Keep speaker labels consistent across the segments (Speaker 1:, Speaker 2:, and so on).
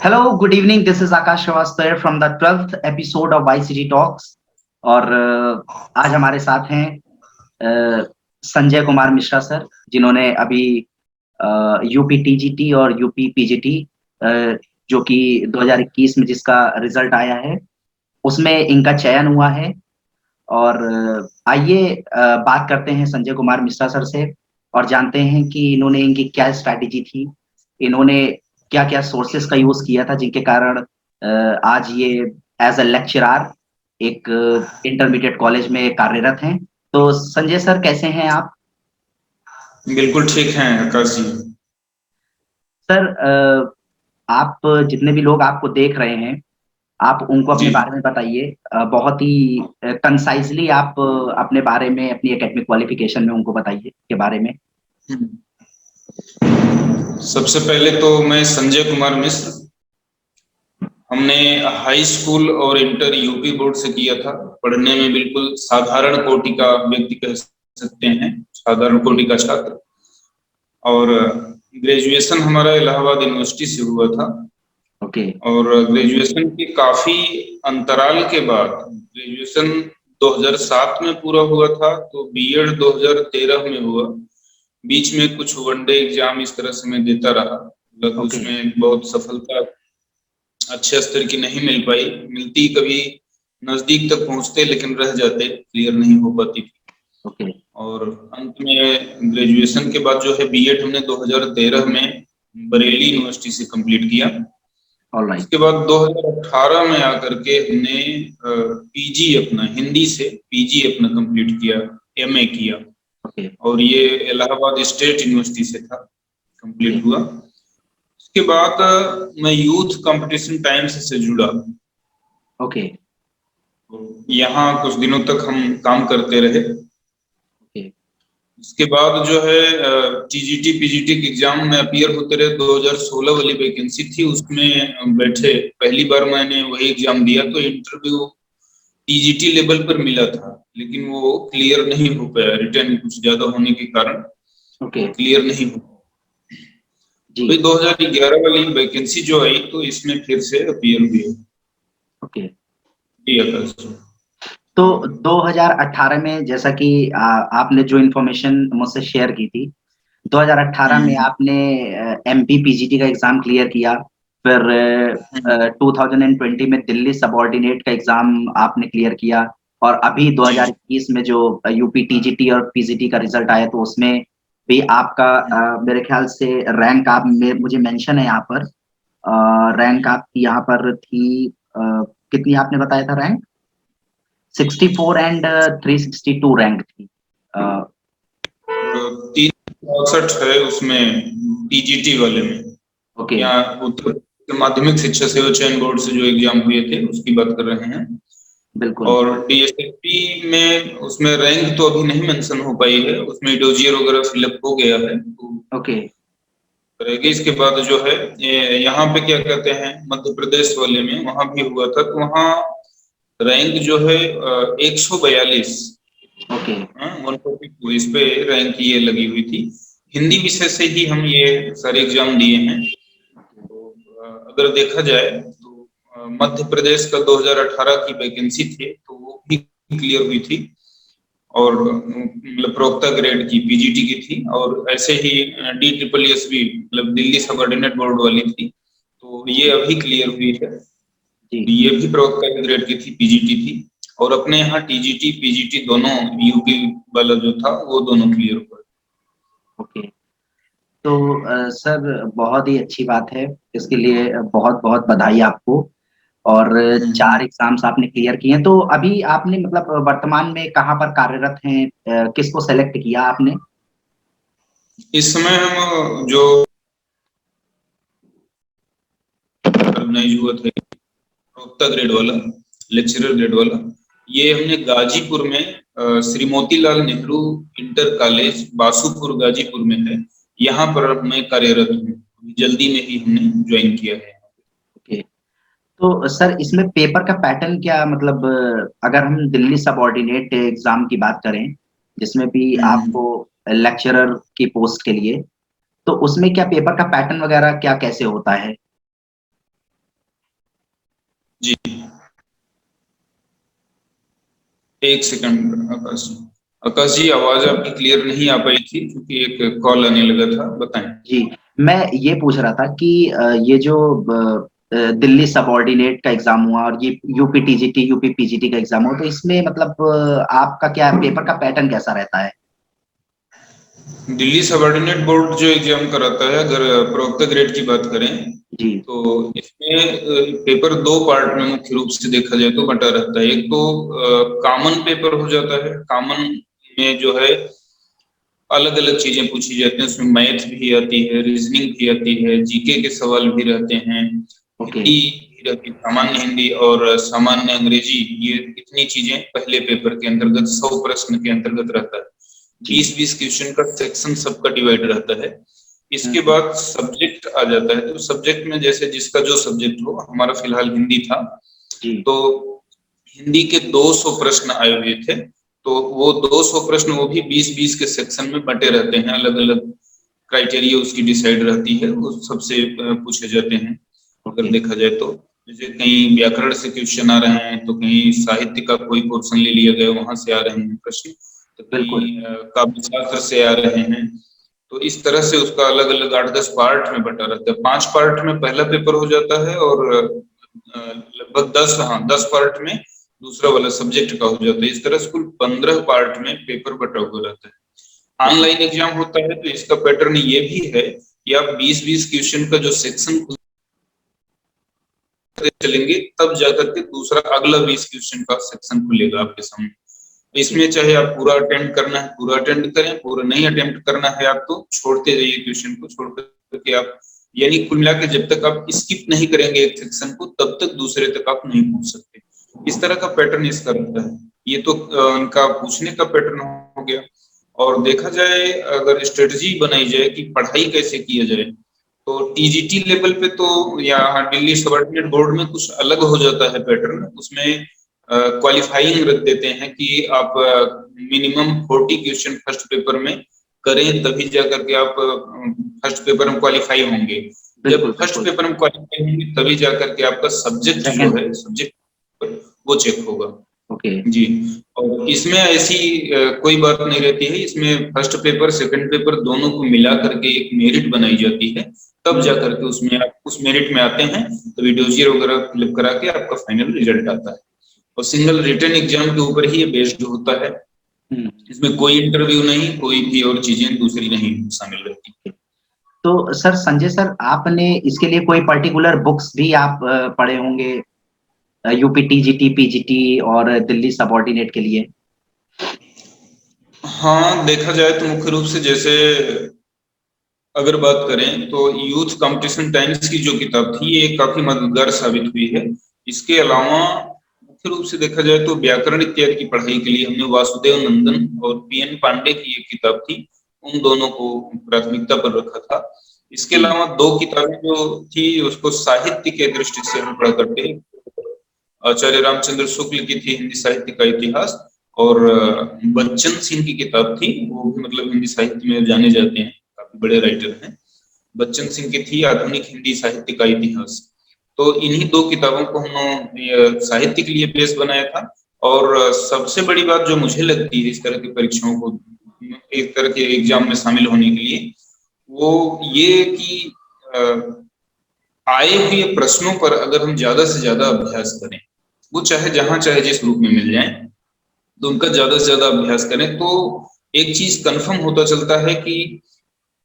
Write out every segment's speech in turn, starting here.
Speaker 1: Hello, good evening. This is Akash Shrivastava from the 12th episode of YCT talks. और आज हमारे साथ हैं संजय कुमार मिश्रा सर, जिन्होंने अभी यूपी टीजीटी और यूपी पीजीटी जो कि 2021 में जिसका रिजल्ट आया है उसमें इनका चयन हुआ है। और आइए बात करते हैं संजय कुमार मिश्रा सर से और जानते हैं कि इन्होंने इनकी क्या स्ट्रैटेजी थी, इन्होंने क्या क्या सोर्सेस का यूज किया था जिनके कारण आज ये एज अ लेक्चरर एक इंटरमीडिएट कॉलेज में कार्यरत हैं। तो संजय सर, कैसे हैं आप?
Speaker 2: बिल्कुल ठीक हैं आकाश जी।
Speaker 1: सर, आप जितने भी लोग आपको देख रहे हैं, आप उनको अपने
Speaker 2: जी,
Speaker 1: बारे में बताइए। बहुत ही कंसाइजली आप अपने बारे में, अपनी एकेडमिक क्वालिफिकेशन में उनको बताइए के बारे में।
Speaker 2: सबसे पहले तो मैं संजय कुमार मिश्र, हमने हाई स्कूल और इंटर यूपी बोर्ड से किया था। पढ़ने में बिल्कुल साधारण कोटि का व्यक्ति कह सकते हैं, साधारण कोटि का छात्र। और ग्रेजुएशन हमारा इलाहाबाद यूनिवर्सिटी से हुआ था।
Speaker 1: ओके।
Speaker 2: और ग्रेजुएशन के काफी अंतराल के बाद ग्रेजुएशन 2007 में पूरा हुआ था, तो बीएड 2013 में हुआ। बीच में कुछ वनडे एग्जाम इस तरह से मैं देता रहा, मतलब
Speaker 1: ओके।
Speaker 2: उसमें बहुत सफलता अच्छे स्तर की नहीं मिल पाई। मिलती कभी नजदीक तक पहुंचते, लेकिन रह जाते, क्लियर नहीं हो पाती थी।
Speaker 1: ओके।
Speaker 2: और अंत में ग्रेजुएशन के बाद जो है बीएड हमने 2013 में बरेली यूनिवर्सिटी से कंप्लीट किया।
Speaker 1: ऑलराइट।
Speaker 2: उसके बाद 2018 में आकर के हमने पीजी अपना हिंदी से पीजी अपना कंप्लीट किया, एमए किया।
Speaker 1: ओके।
Speaker 2: और ये इलाहाबाद स्टेट यूनिवर्सिटी से था,
Speaker 1: ओके।
Speaker 2: कंप्लीट हुआ। उसके बाद मैं यूथ कंपटीशन टाइम्स से जुड़ा।
Speaker 1: ओके।
Speaker 2: तो यहाँ कुछ दिनों तक हम काम करते रहे।
Speaker 1: ओके।
Speaker 2: उसके बाद जो है टीजीटी पीजीटी के एग्जाम में अपीयर होते रहे। 2016 वाली वैकेंसी थी, उसमें बैठे। पहली बार मैंने वही एग्जाम दिया, तो इंटरव्यू टीजीटी लेवल पर मिला था, लेकिन वो क्लियर नहीं हो पाया। रिटर्न कुछ ज्यादा होने के कारण
Speaker 1: ओके।
Speaker 2: वो क्लियर नहीं हो।
Speaker 1: जी।
Speaker 2: अभी 2011 वाली वैकेंसी जो आई, तो इसमें फिर से अपीयर हुई।
Speaker 1: ओके।
Speaker 2: जी आकाश जी।
Speaker 1: तो 2018 में, जैसा कि आपने जो इन्फॉर्मेशन मुझसे शेयर की थी, 2018 में
Speaker 2: हम्म
Speaker 1: आपने एमपी पीजीटी का एग्जाम क्लियर किया। फिर
Speaker 2: हम्म
Speaker 1: 2020 में दिल्ली सबऑर्डिनेट का एग्जाम आपने क्लियर किया। और अभी
Speaker 2: जी जी।
Speaker 1: 2021 में जो यूपी टीजीटी और पीजीटी का रिजल्ट आया, तो उसमें भी आपका मेरे ख्याल से रैंक आप मुझे मेंशन है यहाँ पर। रैंक आपकी यहाँ पर थी, कितनी आपने बताया था रैंक? 64 एंड 362 रैंक थी। अ,
Speaker 2: 364 है उसमें, टीजीटी वाले में।
Speaker 1: ओके।
Speaker 2: यहाँ उत्तर प्रदेश माध्यमिक शिक्षा सेवा चयन बोर्ड से जो एग्जाम हुए थे उसकी बात कर रहे हैं।
Speaker 1: बिल्कुल।
Speaker 2: और डीएसएसपी में उसमें रैंक तो अभी नहीं मेंशन हो पाई है, उसमें डोजियर वगैरह फिलअप हो गया है, तो
Speaker 1: ओके।
Speaker 2: रहेगी। इसके बाद जो है यहाँ पे क्या कहते हैं, मध्य प्रदेश वाले में वहां भी हुआ था, तो वहाँ रैंक जो है 142,
Speaker 1: ओके।
Speaker 2: 142 इस पे रैंक ये लगी हुई थी। हिंदी विषय से ही हम ये सारे एग्जाम दिए हैं। तो अगर देखा जाए तो मध्य प्रदेश का 2018 की वैकेंसी थी, तो वो भी क्लियर हुई थी। और मतलब प्रवक्ता ग्रेड की पीजीटी की थी। और ऐसे ही डी ट्रिपल एस भी, मतलब दिल्ली सबऑर्डिनेट बोर्ड वाली थी, तो ये अभी क्लियर हुई है।
Speaker 1: जी।
Speaker 2: ये भी प्रवक्ता ग्रेड की थी, पीजीटी थी। और अपने यहाँ टीजीटी पीजीटी दोनों, यूपी वाला जो था वो दोनों क्लियर हुआ।
Speaker 1: ओके। तो सर, बहुत ही अच्छी बात है। इसके लिए बहुत बहुत बधाई आपको। और
Speaker 2: हम्म।
Speaker 1: 4 एग्जाम्स आपने क्लियर किए हैं, तो अभी आपने मतलब वर्तमान में कहाँ पर कार्यरत हैं? किसको सेलेक्ट किया आपने?
Speaker 2: इस समय हम जो ऑर्गेनाइज हुआ था प्रवक्ता ग्रेड वाला, लेक्चरर ग्रेड वाला, ये हमने गाजीपुर में श्री मोतीलाल नेहरू इंटर कॉलेज बासुपुर गाजीपुर में है। यहाँ पर मैं कार्यरत हूँ, जल्दी में ही हमने ज्वाइन किया है।
Speaker 1: ओके। तो सर, इसमें पेपर का पैटर्न क्या, मतलब अगर हम दिल्ली सबऑर्डिनेट एग्जाम की बात करें, जिसमें भी
Speaker 2: हम्म।
Speaker 1: आपको लेक्चरर की पोस्ट के लिए, तो उसमें क्या पेपर का पैटर्न वगैरह क्या कैसे होता है?
Speaker 2: जी, एक सेकंड आकाश जी, आवाज आपकी क्लियर नहीं आ पाई थी क्योंकि एक कॉल आने लगा था, बताएं।
Speaker 1: जी, मैं ये पूछ रहा था कि ये जो दिल्ली सबऑर्डिनेट का एग्जाम हुआ और ये यूपी टीजीटी, यूपी पीजीटी का एग्जाम हुआ, तो इसमें मतलब आपका क्या पेपर का पैटर्न कैसा रहता है?
Speaker 2: दिल्ली सबऑर्डिनेट बोर्ड जो एग्जाम कराता है, अगर प्रवक्ता ग्रेड की बात करें
Speaker 1: जी,
Speaker 2: तो इसमें पेपर दो पार्ट में मुख्य रूप से देखा जाए तो बटा रहता है। एक तो कॉमन पेपर हो जाता है, कॉमन में जो है अलग अलग चीजें पूछी जाती हैं, उसमें मैथ भी आती है, रीजनिंग भी आती है, जीके के सवाल भी रहते हैं,
Speaker 1: ओके,
Speaker 2: हिंदी भी रहती है, सामान्य हिंदी और सामान्य अंग्रेजी। ये इतनी चीजें पहले पेपर के अंतर्गत 100 प्रश्न के अंतर्गत रहता है।
Speaker 1: जी,
Speaker 2: 20-20 क्वेश्चन का सेक्शन सबका डिवाइड रहता है। इसके
Speaker 1: हम्म,
Speaker 2: बाद सब्जेक्ट आ जाता है, तो सब्जेक्ट में जैसे जिसका जो सब्जेक्ट हो, हमारा फिलहाल हिंदी था,
Speaker 1: जी,
Speaker 2: तो हिंदी के 200 प्रश्न आए हुए थे। तो वो 200 प्रश्न वो भी 20-20 के सेक्शन में बटे रहते हैं, अलग अलग क्राइटेरिया उसकी डिसाइड रहती है, वो सबसे पूछे जाते हैं। अगर
Speaker 1: ओके,
Speaker 2: देखा जाए तो जैसे कहीं व्याकरण से क्वेश्चन आ रहे हैं, तो कहीं साहित्य का कोई पोर्शन ले लिया गया वहां से आ रहे हैं प्रश्न, तो
Speaker 1: बिल्कुल,
Speaker 2: कहीं काव्य शास्त्र से आ रहे हैं। तो इस तरह से उसका अलग अलग 8-10 पार्ट में बटा रहता है। 5 पार्ट में पहला पेपर हो जाता है और लगभग 10 पार्ट में दूसरा वाला सब्जेक्ट का हो जाता है। इस तरह से कुल 15 पार्ट में पेपर बटा हुआ रहता है।
Speaker 1: ओके,
Speaker 2: ऑनलाइन एग्जाम होता है तो इसका पैटर्न ये भी है कि आप 20-20 क्वेश्चन का जो सेक्शन चलेंगे, तब जाकर के दूसरा अगला 20 क्वेश्चन का सेक्शन खुलेगा आपके सामने।
Speaker 1: जी,
Speaker 2: इसमें चाहे आप पूरा अटेम्प्ट करना है पूरा अटेम्प्ट करें, पूरा नहीं अटेम्प्ट करना है आप तो छोड़ते जाइए क्वेश्चन को, छोड़ करके आप, यानी कुल मिला के जब तक आप स्किप नहीं करेंगे एक सेक्शन को, तब तक दूसरे तक आप नहीं पहुंच सकते। इस तरह का पैटर्न इसका रहता है। ये तो उनका पूछने का पैटर्न हो गया। और देखा जाए अगर स्ट्रेटजी बनाई जाए कि पढ़ाई कैसे किया जाए, तो टीजीटी लेवल पे तो यहाँ दिल्ली सबऑर्डिनेट बोर्ड में कुछ अलग हो जाता है पैटर्न। उसमें क्वालिफाइंग रख देते हैं कि आप मिनिमम 40 क्वेश्चन फर्स्ट पेपर में करें, तभी जाकर के आप फर्स्ट पेपर में क्वालिफाई होंगे। जब
Speaker 1: बिल्कुल,
Speaker 2: फर्स्ट
Speaker 1: बिल्कुल,
Speaker 2: पेपर में क्वालिफाई होंगे तभी जाकर के आपका सब्जेक्ट जो
Speaker 1: सेकंड,
Speaker 2: है, सब्जेक्ट वो चेक होगा।
Speaker 1: ओके,
Speaker 2: जी, और इसमें ऐसी कोई बात नहीं रहती है। इसमें फर्स्ट पेपर सेकंड पेपर दोनों को मिला करके एक मेरिट बनाई जाती है, तब जाकर के उसमें आप उस मेरिट में आते हैं, तो वीडियोजियर वगैरह फिलअप करा के आपका फाइनल रिजल्ट आता है। और सिंगल रिटन एग्जाम के ऊपर ही ये बेस्ड होता है।
Speaker 1: हम्म,
Speaker 2: इसमें कोई इंटरव्यू नहीं, कोई भी और चीजें दूसरी नहीं शामिल रहती।
Speaker 1: तो सर संजय सर, आपने इसके लिए कोई पर्टिकुलर बुक्स भी आप पढ़े होंगे यूपी टीजीटी, पीजीटी और दिल्ली सबऑर्डिनेट के लिए?
Speaker 2: हाँ, देखा जाए तो मुख्य रूप से जैसे अगर बात करें तो यूथ कंपटीशन टाइम्स की जो किताब थी ये काफी मददगार साबित हुई है। इसके अलावा मुख्य रूप से देखा जाए तो व्याकरण इत्यादि की पढ़ाई के लिए हमने वासुदेव नंदन और पीएन पांडे की एक किताब थी, उन दोनों को प्राथमिकता पर रखा था। इसके
Speaker 1: जी,
Speaker 2: अलावा दो किताबें जो थी उसको साहित्य के दृष्टि से हम पढ़ा करते हैं। आचार्य रामचंद्र शुक्ल की थी हिंदी साहित्य का इतिहास, और बच्चन सिंह की किताब थी, वो भी मतलब हिंदी साहित्य में जाने जाते हैं, काफी बड़े राइटर हैं। बच्चन सिंह की थी आधुनिक हिंदी साहित्य का इतिहास। तो इन्हीं दो किताबों को हमने साहित्य के लिए बेस बनाया था। और सबसे बड़ी बात जो मुझे लगती है इस तरह की परीक्षाओं को, एक तरह के एग्जाम में शामिल होने के लिए, वो ये कि आए हुए प्रश्नों पर अगर हम ज्यादा से ज्यादा अभ्यास करें, वो चाहे जहां चाहे जिस रूप में मिल जाए, तो उनका ज्यादा से ज्यादा अभ्यास करें, तो एक चीज कंफर्म होता चलता है कि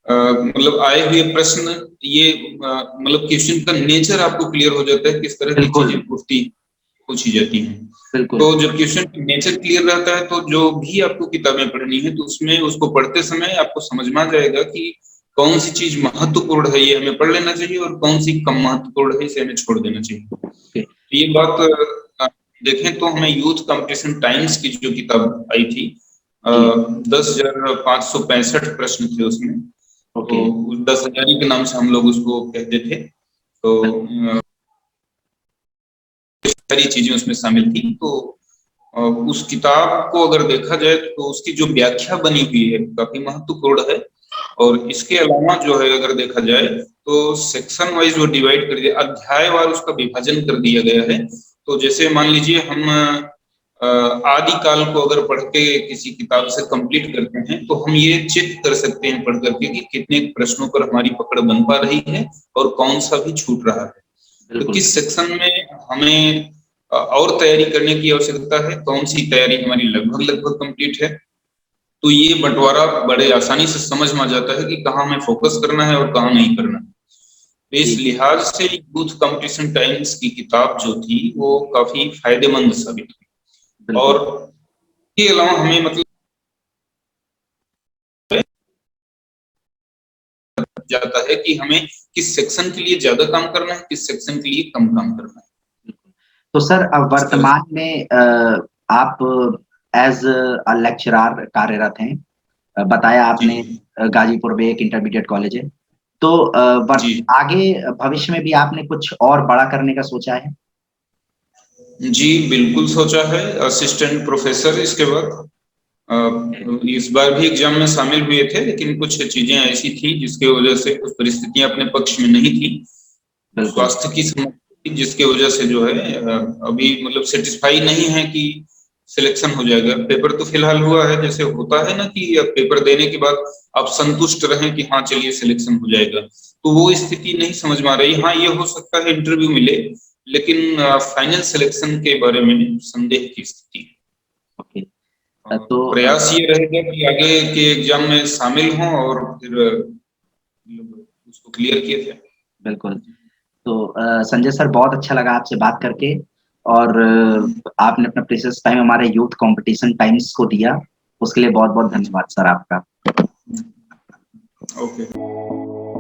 Speaker 2: मतलब आए हुए प्रश्न ये मतलब क्वेश्चन का नेचर आपको क्लियर हो जाता है, किस तरह की
Speaker 1: बिल्कुल,
Speaker 2: चीजें पूछी जाती हैं। तो
Speaker 1: बिल्कुल,
Speaker 2: जब क्वेश्चन का नेचर क्लियर रहता है तो जो भी आपको किताबें पढ़नी है तो उसमें उसको पढ़ते समय आपको समझ में आ जाएगा कि कौन सी चीज महत्वपूर्ण है, ये हमें पढ़ लेना चाहिए, और कौन सी कम महत्वपूर्ण है, इसे हमें छोड़ देना चाहिए।
Speaker 1: ओके,
Speaker 2: तो ये बात देखें तो हमें यूथ कंपटीशन टाइम्स की जो किताब आई थी,
Speaker 1: जी,
Speaker 2: 10,565 प्रश्न थे उसमें।
Speaker 1: ओके,
Speaker 2: तो 10,000 के नाम से हम लोग उसको कहते थे। तो सारी चीजें उसमें शामिल थी। तो उस किताब को अगर देखा जाए तो उसकी जो व्याख्या बनी हुई है काफी महत्वपूर्ण है। और इसके अलावा जो है अगर देखा जाए तो सेक्शन वाइज वो डिवाइड कर दिया, अध्यायवार उसका विभाजन कर दिया गया है। तो जैसे मान लीजिए हम आदि काल को अगर पढ़ के किसी किताब से कंप्लीट करते हैं तो हम ये चेक कर सकते हैं पढ़ करके कि कितने प्रश्नों पर हमारी पकड़ बन पा रही है और कौन सा भी छूट रहा है, तो किस सेक्शन में हमें और तैयारी करने की आवश्यकता है, कौन सी तैयारी हमारी लगभग लगभग कंप्लीट है। तो ये बंटवारा बड़े आसानी से समझ में आ जाता है कि कहाँ हमें फोकस करना है और कहाँ नहीं करना है। तो इस लिहाज से यूथ कंपटीशन टाइम्स की किताब जो थी वो काफी फायदेमंद साबित हुई। और इसके अलावा हमें मतलब जाता है कि हमें किस सेक्शन के लिए ज्यादा काम करना है, किस सेक्शन के लिए कम काम करना है।
Speaker 1: तो सर अब वर्तमान में आप एज अ लेक्चरर कार्यरत हैं, बताया आपने गाजीपुर में एक इंटरमीडिएट कॉलेज है, तो आगे भविष्य में भी आपने कुछ और बड़ा करने का सोचा है?
Speaker 2: जी बिल्कुल सोचा है, असिस्टेंट प्रोफेसर इसके बाद इस बार भी एग्जाम में शामिल हुए थे, लेकिन कुछ चीजें ऐसी थी जिसके वजह से कुछ परिस्थितियां अपने पक्ष में नहीं थी, स्वास्थ्य की समस्या जिसके वजह से जो है अभी मतलब सेटिस्फाई नहीं है कि सिलेक्शन हो जाएगा। पेपर तो फिलहाल हुआ है, जैसे होता है ना कि पेपर देने के बाद आप संतुष्ट रहें कि हाँ चलिए सिलेक्शन हो जाएगा, तो वो स्थिति नहीं समझ में आ रही। हाँ ये हो सकता है इंटरव्यू मिले, लेकिन फाइनल सिलेक्शन के बारे में संदेह की स्थिति है। तो प्रयास ये रहेगा कि आगे के एग्जाम में शामिल हों और फिर उसको क्लियर किए थे।
Speaker 1: बिल्कुल। तो संजय सर बहुत अच्छा लगा आपसे बात करके, और आपने अपना प्रेशियस टाइम हमारे यूथ कंपटीशन टाइम्स को दिया, उसके लिए बहुत बहुत धन्यवाद सर आपका।
Speaker 2: ओके।